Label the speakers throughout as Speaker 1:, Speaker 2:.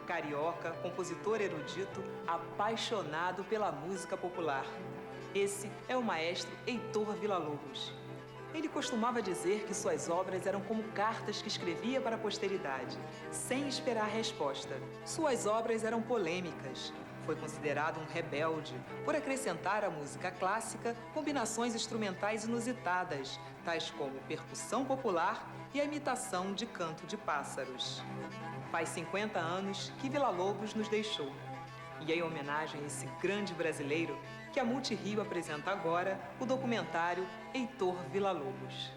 Speaker 1: carioca, compositor erudito, apaixonado pela música popular. Esse é o maestro Heitor Villa-Lobos. Ele costumava dizer que suas obras eram como cartas que escrevia para a posteridade, sem esperar resposta. Suas obras eram polêmicas. Foi considerado um rebelde por acrescentar à música clássica combinações instrumentais inusitadas, tais como percussão popular e a imitação de canto de pássaros. Faz 50 anos que Villa-Lobos nos deixou. E é em homenagem a esse grande brasileiro que a Multirio apresenta agora o documentário Heitor Villa-Lobos.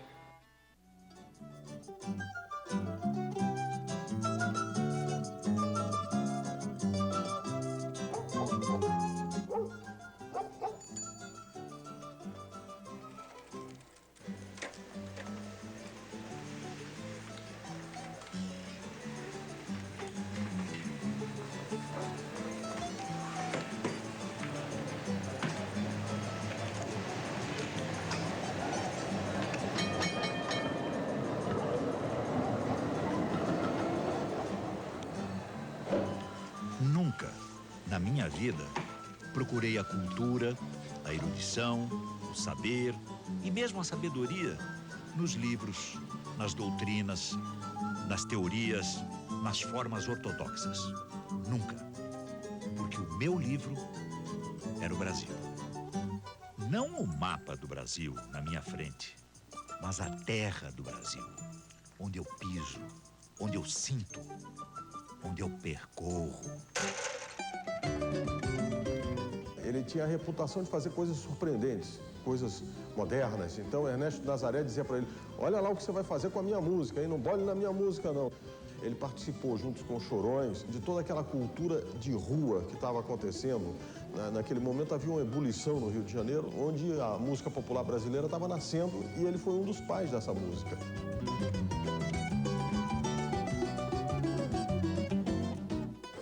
Speaker 2: Nunca, na minha vida, procurei a cultura, a erudição, o saber e mesmo a sabedoria nos livros, nas doutrinas, nas teorias, nas formas ortodoxas. Nunca. Porque o meu livro era o Brasil. Não o mapa do Brasil na minha frente, mas a terra do Brasil, onde eu piso, onde eu sinto, onde eu percorro.
Speaker 3: Ele tinha a reputação de fazer coisas surpreendentes, coisas modernas. Então Ernesto Nazaré dizia para ele: olha lá o que você vai fazer com a minha música, hein? Não bole na minha música, não. Ele participou, juntos com os Chorões, de toda aquela cultura de rua que estava acontecendo. Naquele momento havia uma ebulição no Rio de Janeiro, onde a música popular brasileira estava nascendo, e ele foi um dos pais dessa música.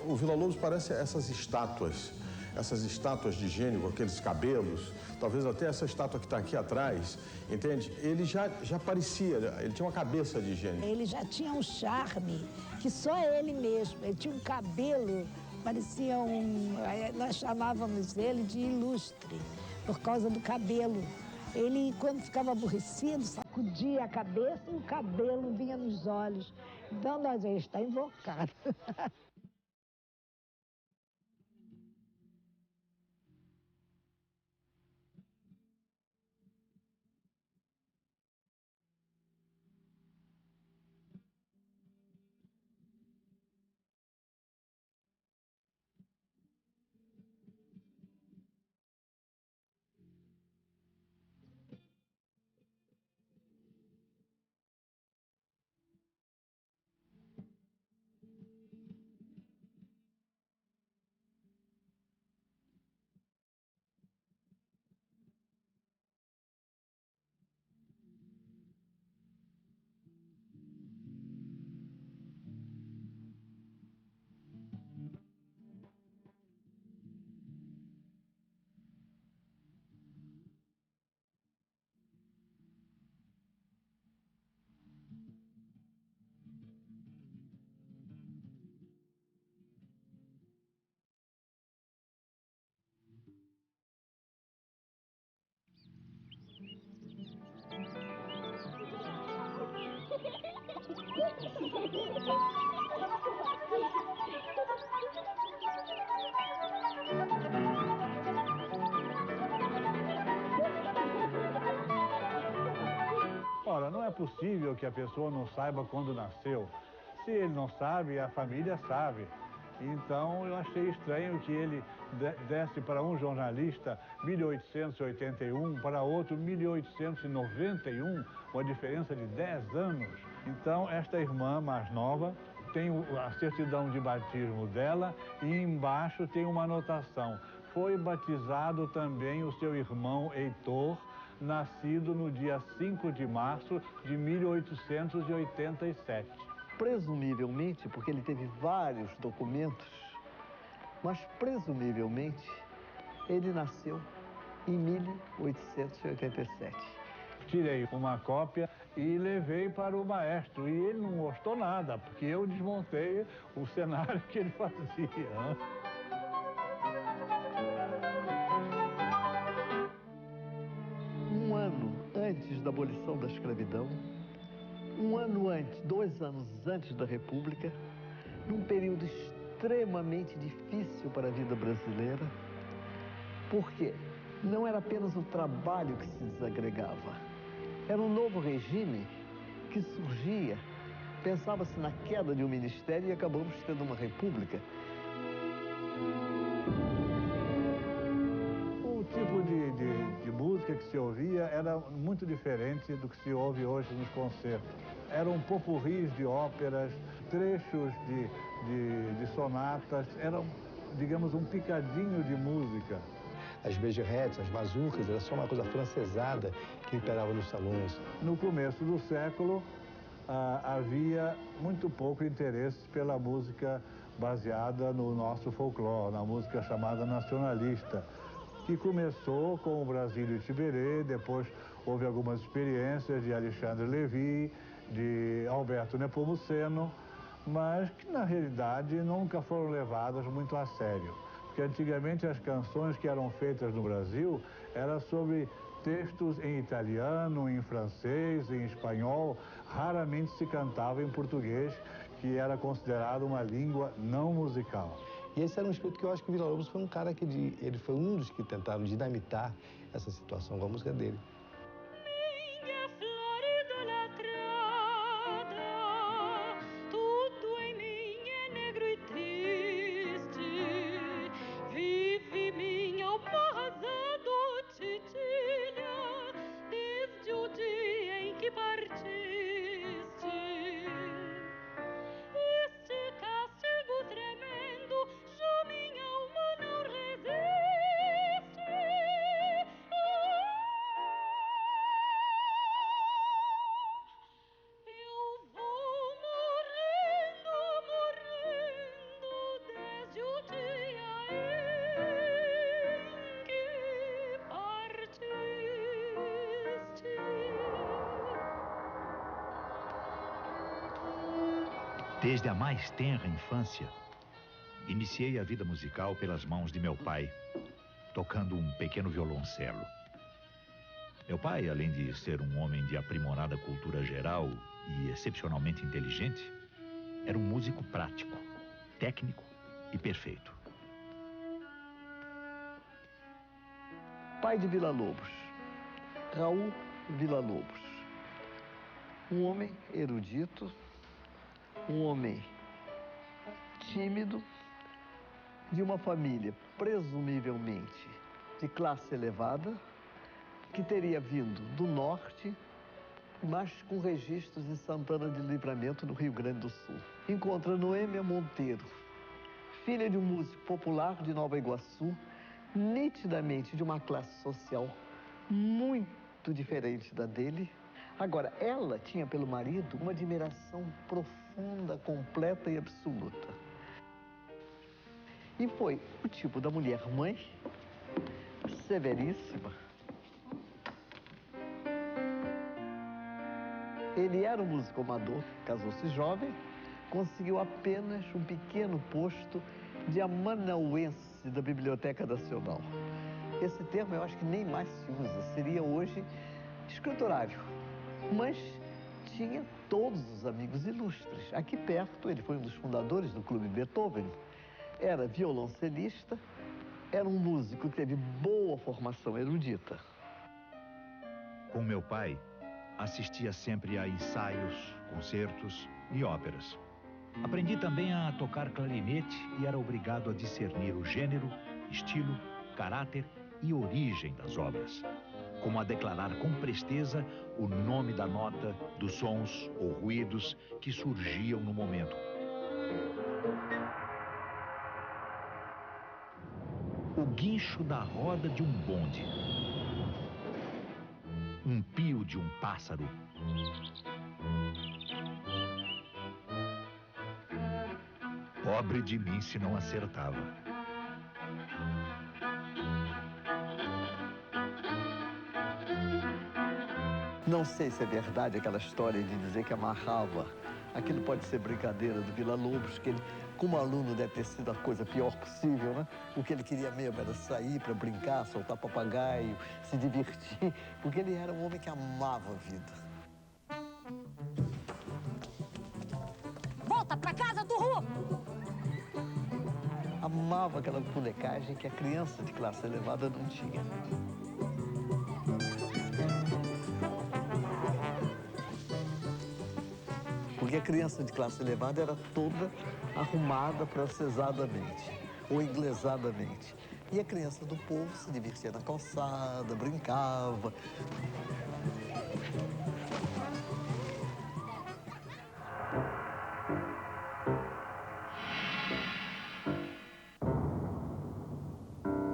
Speaker 3: O Villa-Lobos parece essas estátuas de gênio, com aqueles cabelos, talvez até essa estátua que está aqui atrás, entende? Ele já parecia, ele tinha uma cabeça de gênio.
Speaker 4: Ele já tinha um charme que só ele mesmo, ele tinha um cabelo, parecia nós chamávamos ele de ilustre, por causa do cabelo. Ele, quando ficava aborrecido, sacudia a cabeça e o cabelo vinha nos olhos. Então, ele está invocado.
Speaker 5: Ora, não é possível que a pessoa não saiba quando nasceu. Se ele não sabe, a família sabe. Então, eu achei estranho que ele desse para um jornalista 1881, para outro 1891, uma diferença de 10 anos. Então, esta irmã mais nova tem a certidão de batismo dela e embaixo tem uma anotação. Foi batizado também o seu irmão Heitor, nascido no dia 5 de março de 1887.
Speaker 6: Presumivelmente, porque ele teve vários documentos, mas presumivelmente ele nasceu em 1887.
Speaker 5: tirei uma cópia e levei para o maestro. E ele não gostou nada, porque eu desmontei o cenário que ele fazia.
Speaker 6: Um ano antes da abolição da escravidão, um ano antes, 2 anos antes da República, num período extremamente difícil para a vida brasileira, porque não era apenas o trabalho que se desagregava, era um novo regime que surgia. Pensava-se na queda de um ministério e acabamos tendo uma república.
Speaker 5: O tipo de música que se ouvia era muito diferente do que se ouve hoje nos concertos. Eram popurris de óperas, trechos de sonatas, eram, digamos, um picadinho de música.
Speaker 7: As bejerretes, as mazurcas, era só uma coisa afrancesada que imperava nos salões.
Speaker 5: No começo do século, havia muito pouco interesse pela música baseada no nosso folclore, na música chamada nacionalista, que começou com o Brasílio Tiberê, depois houve algumas experiências de Alexandre Levy, de Alberto Nepomuceno, mas que na realidade nunca foram levadas muito a sério. Porque antigamente as canções que eram feitas no Brasil eram sobre textos em italiano, em francês, em espanhol, raramente se cantava em português, que era considerado uma língua não musical.
Speaker 7: E esse era um espírito que eu acho que o Villa-Lobos foi um cara que ele foi um dos que tentaram dinamitar essa situação com a música dele.
Speaker 2: Desde a mais tenra infância, iniciei a vida musical pelas mãos de meu pai, tocando um pequeno violoncelo. Meu pai, além de ser um homem de aprimorada cultura geral e excepcionalmente inteligente, era um músico prático, técnico e perfeito.
Speaker 6: Pai de Villa-Lobos, Raul Villa-Lobos, um homem erudito, um homem tímido, de uma família presumivelmente de classe elevada, que teria vindo do norte, mas com registros em Santana de Livramento, no Rio Grande do Sul. Encontra Noêmia Monteiro, filha de um músico popular de Nova Iguaçu, nitidamente de uma classe social muito diferente da dele. Agora, ela tinha pelo marido uma admiração profunda, completa e absoluta. E foi o tipo da mulher-mãe, severíssima. Ele era um músico amador, casou-se jovem, conseguiu apenas um pequeno posto de amanauense da Biblioteca Nacional. Esse termo eu acho que nem mais se usa, seria hoje escriturário. Mas tinha todos os amigos ilustres. Aqui perto, ele foi um dos fundadores do Clube Beethoven. Era violoncelista, era um músico que teve boa formação erudita.
Speaker 2: Com meu pai, assistia sempre a ensaios, concertos e óperas. Aprendi também a tocar clarinete e era obrigado a discernir o gênero, estilo, caráter e origem das obras, como a declarar com presteza o nome da nota, dos sons ou ruídos que surgiam no momento. O guincho da roda de um bonde, um pio de um pássaro, pobre de mim se não acertava.
Speaker 6: Não sei se é verdade aquela história de dizer que amarrava. Aquilo pode ser brincadeira do Villa-Lobos, que ele, como aluno, deve ter sido a coisa pior possível, né? O que ele queria mesmo era sair para brincar, soltar papagaio, se divertir, porque ele era um homem que amava a vida.
Speaker 8: Volta pra casa, Turru!
Speaker 6: Amava aquela molecagem que a criança de classe elevada não tinha. Porque a criança de classe elevada era toda arrumada francesadamente ou inglesadamente. E a criança do povo se divertia na calçada, brincava.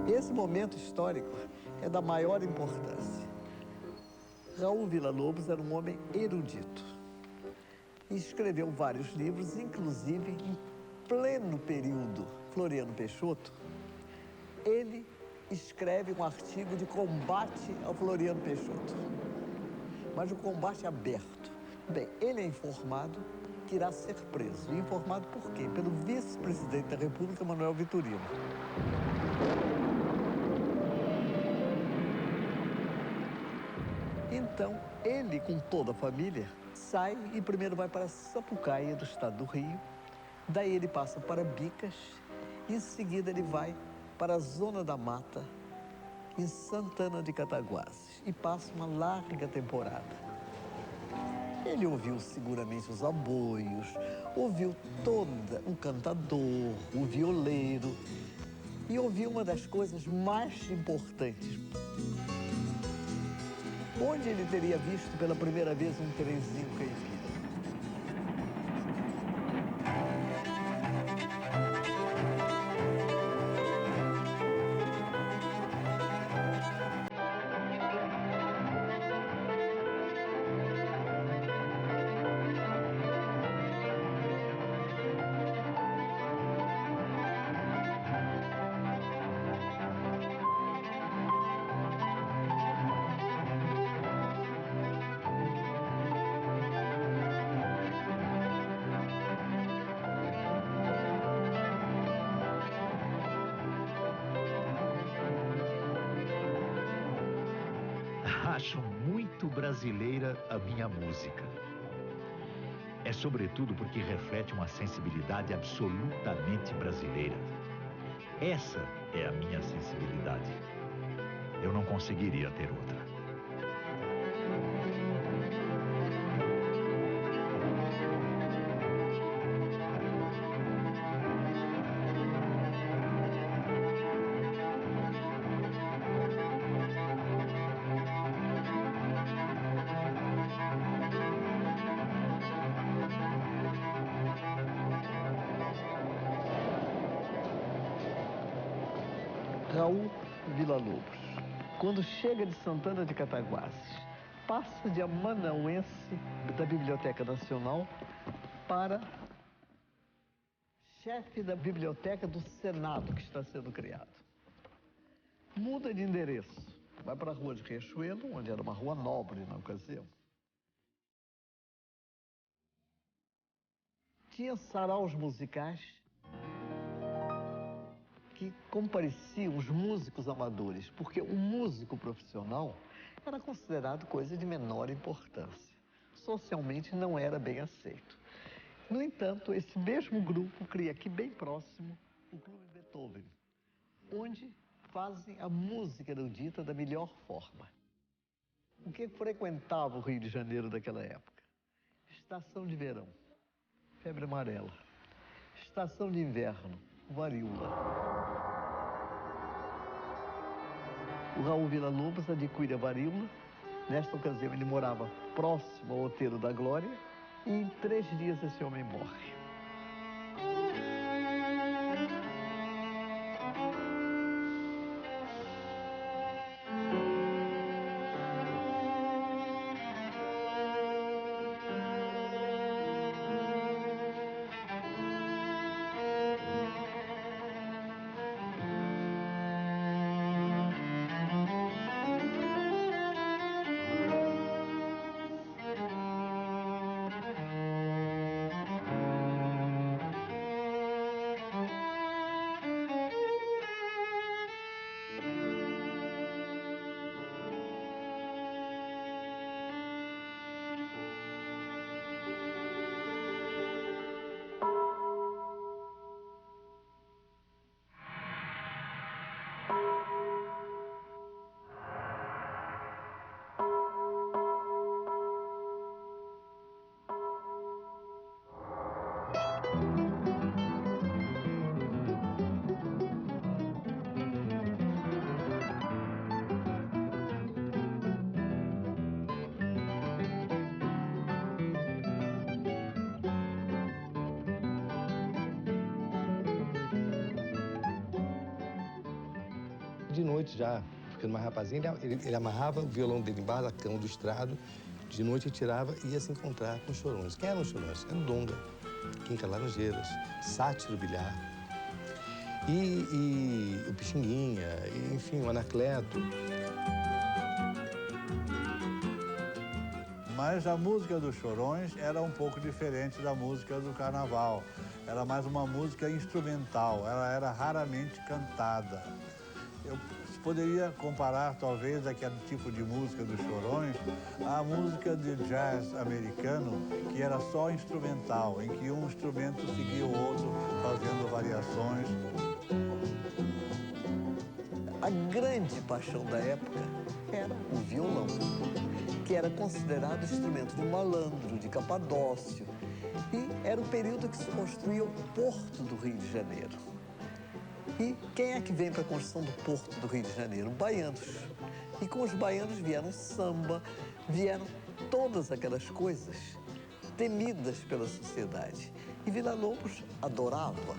Speaker 6: Esse momento histórico é da maior importância. Raul Villa-Lobos era um homem erudito. E escreveu vários livros, inclusive em pleno período Floriano Peixoto. Ele escreve um artigo de combate ao Floriano Peixoto, mas um combate aberto. Bem, ele é informado que irá ser preso. E informado por quê? Pelo vice-presidente da República, Manuel Vitorino. Então, ele, com toda a família, sai e primeiro vai para Sapucaia, do estado do Rio. Daí ele passa para Bicas e em seguida ele vai para a Zona da Mata, em Santana de Cataguases, e passa uma larga temporada. Ele ouviu seguramente os aboios, ouviu todo o cantador, o violeiro e ouviu uma das coisas mais importantes. Onde ele teria visto pela primeira vez um trenzinho caipira.
Speaker 2: Acho muito brasileira a minha música. É sobretudo porque reflete uma sensibilidade absolutamente brasileira. Essa é a minha sensibilidade. Eu não conseguiria ter outra.
Speaker 6: Raul Villa-Lobos, quando chega de Santana de Cataguases, passa de amanuense da Biblioteca Nacional para chefe da Biblioteca do Senado, que está sendo criado. Muda de endereço, vai para a Rua de Riachuelo, onde era uma rua nobre na ocasião. Tinha saraus musicais que compareciam os músicos amadores, porque o músico profissional era considerado coisa de menor importância. Socialmente não era bem aceito. No entanto, esse mesmo grupo cria aqui bem próximo o Clube Beethoven, onde fazem a música erudita da melhor forma. O que frequentava o Rio de Janeiro daquela época? Estação de verão, febre amarela. Estação de inverno, varíola. O Raul Villa-Lobos adquire a varíola. Nesta ocasião, ele morava próximo ao Outeiro da Glória e em 3 dias esse homem morre.
Speaker 7: de noite já, porque numa rapazinha ele amarrava o violão dele embaixo da cama do estrado, de noite ele tirava e ia se encontrar com os Chorões. Quem eram os Chorões? Era o Donga, Quinca Laranjeiras, Sátiro Bilhar, e o Pixinguinha, e, enfim, o Anacleto.
Speaker 5: Mas a música dos Chorões era um pouco diferente da música do Carnaval. Era mais uma música instrumental, ela era raramente cantada. Eu poderia comparar, talvez, aquele tipo de música dos Chorões à música de jazz americano, que era só instrumental, em que um instrumento seguia o outro, fazendo variações.
Speaker 6: A grande paixão da época era o violão, que era considerado instrumento de malandro, de capadócio. E era o período que se construía o Porto do Rio de Janeiro. E quem é que vem para a construção do Porto do Rio de Janeiro? Baianos. E com os baianos vieram samba, vieram todas aquelas coisas temidas pela sociedade. E Villa-Lobos adorava.